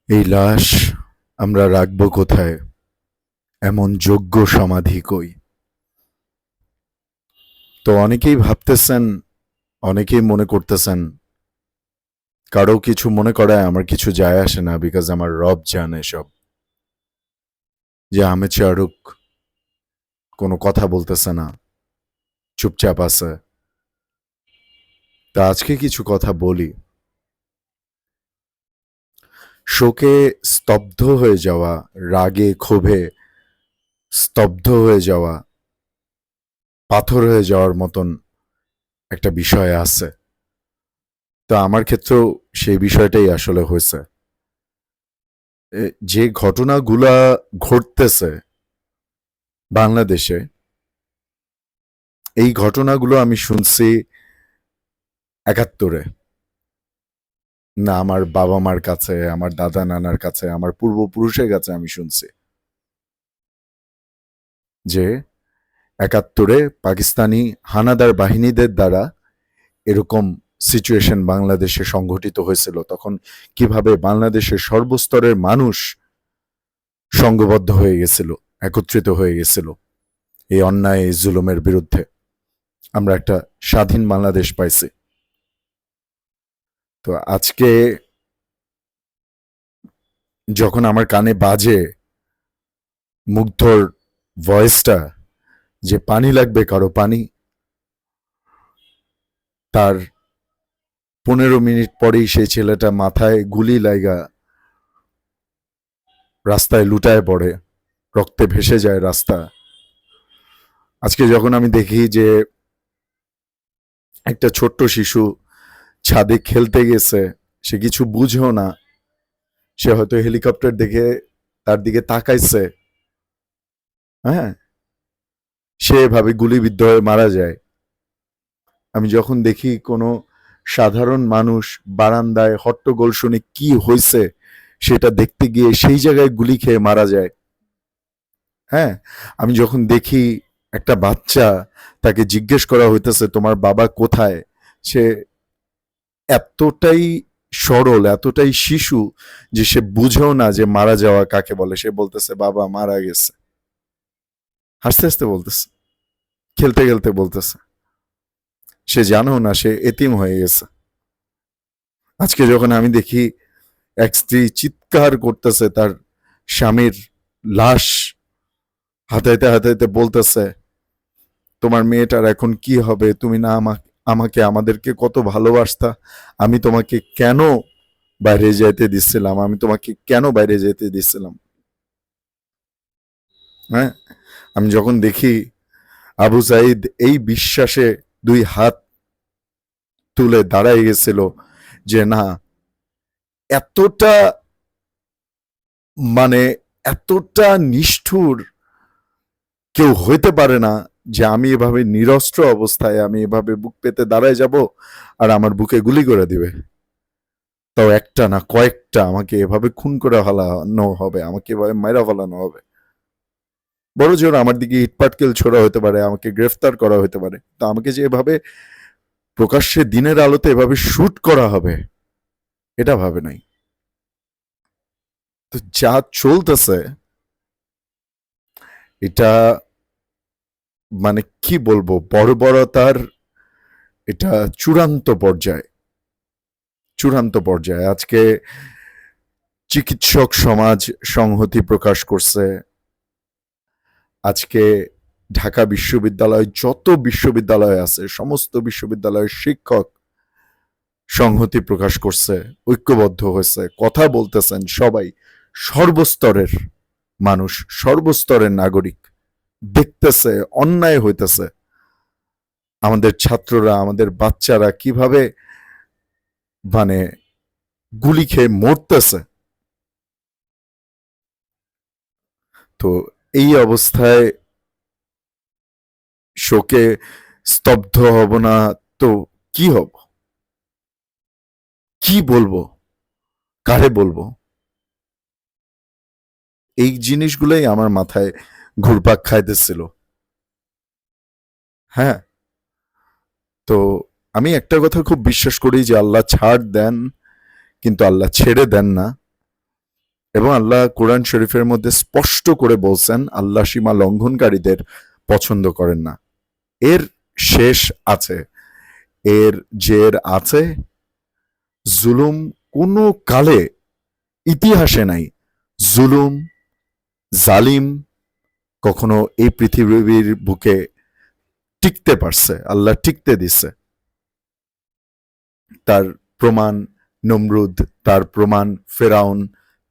এই লাশ আমরা রাখবো কোথায়? এমন যোগ্য সমাধি কই? তো অনেকেই ভাবতেছেন, অনেকেই মনে করতেছেন, কারো কিছু মনে করায় আমার কিছু যায় আসে না, বিকজ আমার রব জানে সব। যে আহমেদ শাহরুখ কোনো কথা বলতেছে না, চুপচাপ আছে। তা আজকে কিছু কথা বলি। শোকে স্তব্ধ হয়ে যাওয়া, রাগে ক্ষোভে স্তব্ধ হয়ে যাওয়া, পাথর হয়ে যাওয়ার মতন একটা বিষয় আছে। তো আমার ক্ষেত্রেও সেই বিষয়টাই আসলে হয়েছে। যে ঘটনাগুলা ঘটতেছে বাংলাদেশে, এই ঘটনাগুলো আমি শুনছি ৭১-এ। না আমার বাবা মার কাছে, আমার দাদা নানার কাছে, আমার পূর্বপুরুষের কাছে আমি শুনছি যে ৭১-এ পাকিস্তানি হানাদার বাহিনীদের দ্বারা এরকম সিচুয়েশন বাংলাদেশে সংঘটিত হয়েছিল। তখন কিভাবে বাংলাদেশের সর্বস্তরের মানুষ সংঘবদ্ধ হয়ে গেছিল, একত্রিত হয়ে গেছিল এই অন্যায়, এই জুলুমের বিরুদ্ধে। আমরা একটা স্বাধীন বাংলাদেশ পাইছি। তো আজকে যখন আমার কানে বাজে মুগ্ধর ভয়েসটা, যে পানি লাগবে কারো পানি, তার ১৫ মিনিট পরেই সেই ছেলেটা মাথায় গুলি লাইগা রাস্তায় লুটায় পড়ে, রক্তে ভেসে যায় রাস্তা। আজকে যখন আমি দেখি যে একটা ছোট্ট শিশু ছাদে খেলতে গেছে, সে কিছু বুঝেও না, সে হয়তো হেলিকপ্টার দেখে তার দিকে তাকাইছে, হ্যাঁ, সে এভাবে গুলিবিদ্ধ হয়ে মারা যায়। আমি যখন দেখি কোনো সাধারণ মানুষ বারান্দায় হট্টগোল শুনে কি হয়েছে সেটা দেখতে গিয়ে সেই জায়গায় গুলি খেয়ে মারা যায়, হ্যাঁ, আমি যখন দেখি একটা বাচ্চা, তাকে জিজ্ঞেস করা হইতেছে তোমার বাবা কোথায়, সে এতটাই সরল, এতটাই শিশু যে সে বুঝেও না যে মারা যাওয়া কাকে বলে। সে বলতেছে বাবা মারা গেছে, হাসতে হাসতে বলতেছে, খেলতে খেলতে বলতেছে। সে জানেও না সে এতিম হয়ে গেছে। আজকে যখন আমি দেখি এক স্ত্রী চিৎকার করতেছে, তার স্বামীর লাশ হাতাইতে হাতাইতে বলতেছে তোমার মেয়েটার এখন কি হবে, তুমি না আমাকে আমাদেরকে কত ভালোবাসতা, আমি তোমাকে কেন বাইরে যেতে দিচ্ছিলাম, আমি তোমাকে কেন বাইরে যেতে দিচ্ছিলাম, হ্যাঁ। আমি যখন দেখি আবু সাইদ এই বিশ্বাসে দুই হাত তুলে দাঁড়ায় গেছিল যে না, এতটা মানে এতটা নিষ্ঠুর কেউ হইতে পারে না যে আমি এভাবে নিরস্ত্র অবস্থায় আমি এভাবে বুক পেতে দাঁড়ায় যাব আর আমার বুকে গুলি করে দিবে। তাও একটা না কয়েকটা, আমাকে এভাবে খুন করে ফেলানো হবে, আমাকে এভাবে মাইরা ফেলানো হবে। বড় জোর আমার দিকে ইটপাটকেল ছোড়া হতে পারে, আমাকে গ্রেফতার করা হতে পারে, তা আমাকে যে এভাবে প্রকাশ্যে দিনের আলোতে এভাবে শুট করা হবে এটা ভাবে নাই। তো যা চলতেছে এটা মানে কি বলবো, বর্বরতার এটা চূড়ান্ত পর্যায়ে, চূড়ান্ত পর্যায়ে। আজকে চিকিৎসক সমাজ সংহতি প্রকাশ করছে। আজকে ঢাকা বিশ্ববিদ্যালয়, যত বিশ্ববিদ্যালয় আছে সমস্ত বিশ্ববিদ্যালয়ের শিক্ষক সংহতি প্রকাশ করছে, ঐক্যবদ্ধ হয়েছে, কথা বলতেছেন সবাই, সর্বস্তরের মানুষ, সর্বস্তরের নাগরিক দেখতেছে অন্যায় হইতেছে, আমাদের ছাত্ররা, আমাদের বাচ্চারা কিভাবে মানে গুলি খেয়ে মরতেছে। তো এই অবস্থায় শোকে স্তব্ধ হব না তো কি হব, কি বলবো, কারে বলবো? এই জিনিসগুলোই আমার মাথায় ঘুরপাক খাইতেছিল, হ্যাঁ। তো আমি একটা কথা খুব বিশ্বাস করি যে আল্লাহ ছাড় দেন কিন্তু আল্লাহ ছেড়ে দেন না। এবং আল্লাহ কোরআন শরীফের মধ্যে স্পষ্ট করে বলছেন আল্লাহ সীমা লঙ্ঘনকারীদের পছন্দ করেন না। এর শেষ আছে, এর জের আছে। জুলুম কোনো কালে ইতিহাসে নাই। জুলুম, জালিম কখনো এই পৃথিবীর বুকে টিকতে পারছে, আল্লাহ টিকতে দিছে। তার প্রমাণ নমরুদ, তার প্রমাণ ফেরাউন,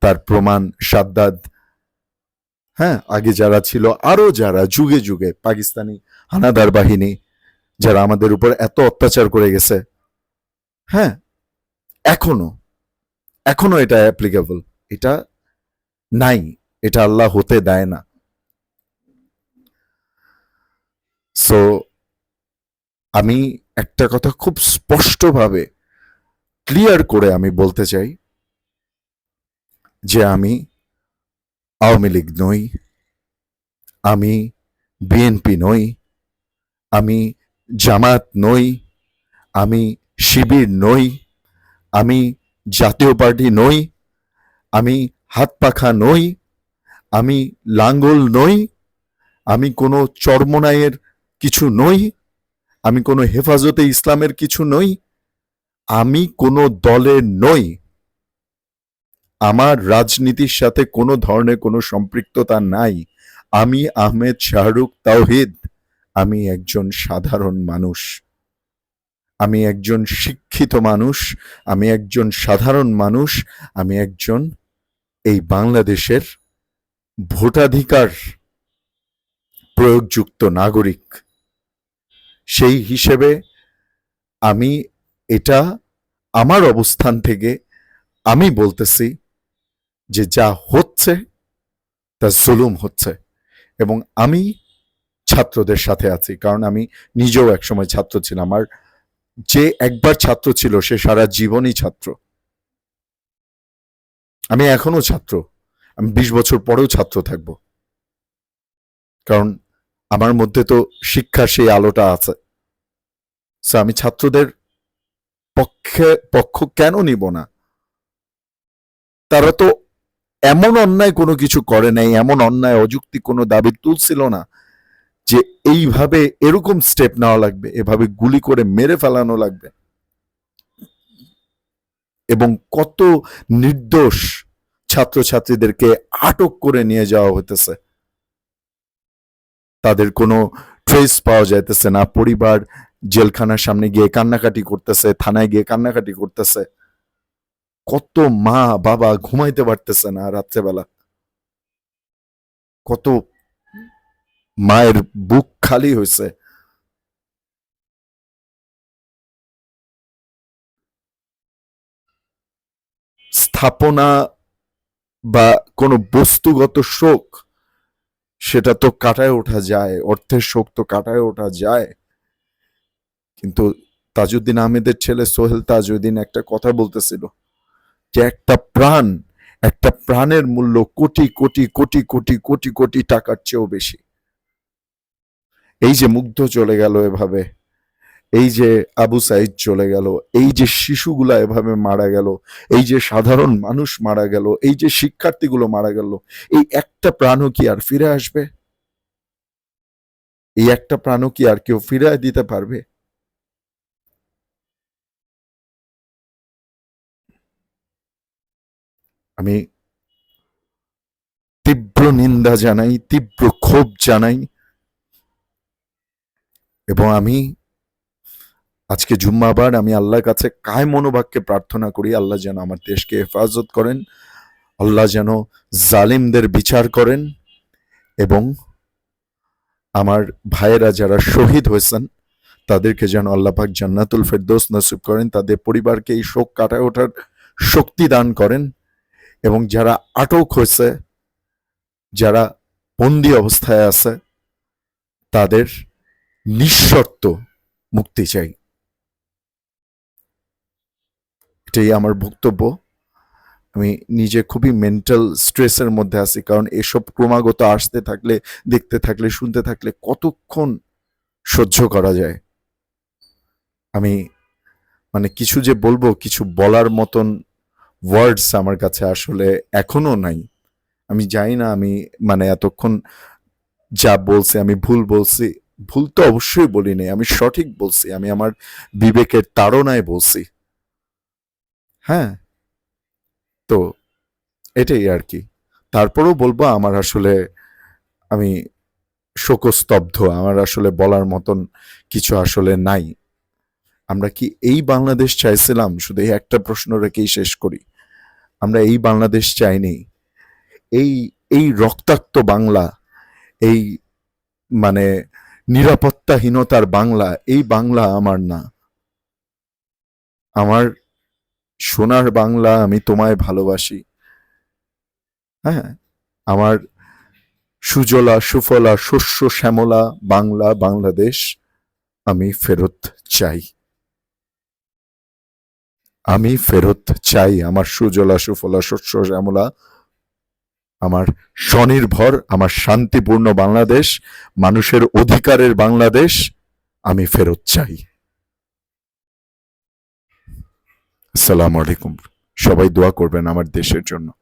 তার প্রমাণ সাদ্দাদ, হ্যাঁ, আগে যারা ছিল, আরো যারা যুগে যুগে পাকিস্তানি হানাদার বাহিনী যারা আমাদের উপর এত অত্যাচার করে গেছে, হ্যাঁ, এখনো এখনো এটা অ্যাপ্লিকেবল। এটা নাই, এটা আল্লাহ হতে দেয় না। সো আমি একটা কথা খুব স্পষ্টভাবে ক্লিয়ার করে আমি বলতে চাই যে আমি আওয়ামী লীগ নই, আমি বিএনপি নই, আমি জামাত নই, আমি শিবির নই, আমি জাতীয় পার্টি নই, আমি হাত পাখা নই, আমি লাঙ্গল নই, আমি কোনো চরমনায়ের কিছু নই, আমি কোনো হেফাজতে ইসলামের কিছু নই, আমি কোনো দলের নই, আমার রাজনীতির সাথে কোনো ধরনের কোনো সম্পৃক্ততা নাই। আমি আহমেদ শাহরুখ তাওহিদ, আমি একজন সাধারণ মানুষ, আমি একজন শিক্ষিত মানুষ, আমি একজন সাধারণ মানুষ, আমি একজন এই বাংলাদেশের ভোটাধিকার প্রয়োগযুক্ত নাগরিক। সেই হিসেবে আমি এটা আমার অবস্থান থেকে আমি বলতেছি যে যা হচ্ছে তা জুলুম হচ্ছে, এবং আমি ছাত্রদের সাথে আছি, কারণ আমি নিজেও একসময় ছাত্র ছিলাম। আর যে একবার ছাত্র ছিল সে সারা জীবনই ছাত্র। আমি এখনো ছাত্র, আমি 20 বছর পরেও ছাত্র থাকব, কারণ আমার মধ্যে তো শিক্ষার সেই আলোটা আছে। আমি ছাত্রদের পক্ষ কেন নিব না? তারা তো এমন অন্যায় কোনো কিছু করে নাই, এমন অন্যায় অযুক্তি কোনো দাবি তুলছিল না যে এইভাবে এরকম স্টেপ নেওয়া লাগবে, এভাবে গুলি করে মেরে ফেলানো লাগবে। এবং কত নির্দোষ ছাত্রছাত্রীদেরকে আটক করে নিয়ে যাওয়া হতেছে, তাদের কোনো ট্রেস পাওয়া যাইতেছে না। পরিবার জেলখানার সামনে গিয়ে কান্নাকাটি করতেছে, থানায় গিয়ে কান্নাকাটি করতেছে। কত মা বাবা ঘুমাইতে পারতেছে না রাত্রেবেলা, কত মায়ের বুক খালি হয়েছে। স্থাপনা বা কোনো বস্তুগত শোক, সেটা তো কাটায় ওঠা যায়, অর্থের শোক তো কাটায় ওঠা যায়। কিন্তু তাজউদ্দিন আহমেদের ছেলে সোহেল তাজউদ্দিন একটা কথা বলতেছিল যে একটা প্রাণের মূল্য কোটি কোটি কোটি কোটি কোটি কোটি টাকার চেয়েও বেশি। এই যে মুগ্ধ চলে গেল এভাবে, এই যে আবু সাইদ চলে গেল, এই যে শিশুগুলা এভাবে মারা গেল, এই যে সাধারণ মানুষ মারা গেল, এই যে শিক্ষার্থীগুলো মারা গেল, এই একটা প্রাণও কি আর ফিরে আসবে? এই একটা প্রাণও কি আর কেউ ফিরে দিতে পারবে? আমি তীব্র নিন্দা জানাই, তীব্র ক্ষোভ জানাই, এবং আমি আজকে জুম্মাবার আমি আল্লাহর কাছে কায় মনোবাক্যে প্রার্থনা করি আল্লাহ যেন আমার দেশকে হেফাজত করেন, আল্লাহ যেন জালিমদের বিচার করেন, এবং আমার ভাইয়েরা যারা শহীদ হয়েছেন তাদেরকে যেন আল্লাহ পাক জান্নাতুল ফেরদৌস নসিব করেন, তাদের পরিবারকে এই শোক কাটায় ওঠার শক্তি দান করেন, এবং যারা আটক হয়েছে, যারা বন্দি অবস্থায় আছে, তাদের নিঃশর্ত মুক্তি চাই। এটাই আমার বক্তব্য। আমি নিজে খুবই মেন্টাল স্ট্রেসের মধ্যে আছি, কারণ এসব ক্রমাগত আসতে থাকলে, দেখতে থাকলে, শুনতে থাকলে কতক্ষণ সহ্য করা যায়? আমি মানে কিছু যে বলবো, কিছু বলার মতন ওয়ার্ডস আমার কাছে আসলে এখনো নাই। আমি জানি না আমি মানে এতক্ষণ যা বলছি আমি ভুল বলছি। ভুল তো অবশ্যই বলি নাই, আমি সঠিক বলছি, আমি আমার বিবেকের তাড়নায় বলছি। হ্যাঁ, তো এটাই আর কি। তারপরেও বলবো আমার আসলে আমি শোকস্তব্ধ, আমার আসলে বলার মতন কিছু আসলে নাই। আমরা কি এই বাংলাদেশ চাইছিলাম? শুধু এই একটা প্রশ্ন রেখেই শেষ করি। আমরা এই বাংলাদেশ চাইনি। এই এই রক্তাক্ত বাংলা, এই মানে নিরাপত্তাহীনতার বাংলা, এই বাংলা আমার না। আমার সোনার বাংলা, আমি তোমায় ভালোবাসি। হ্যাঁ, আমার সুজলা সুফলা শস্য শ্যামলা বাংলা, বাংলাদেশ আমি ফেরত চাই। আমি ফেরত চাই আমার সুজলা সুফলা শস্য শ্যামলা, আমার স্বনির্ভর, আমার শান্তিপূর্ণ বাংলাদেশ, মানুষের অধিকারের বাংলাদেশ আমি ফেরত চাই। আসসালামু আলাইকুম। সবাই দোয়া করবেন আমার দেশের জন্য।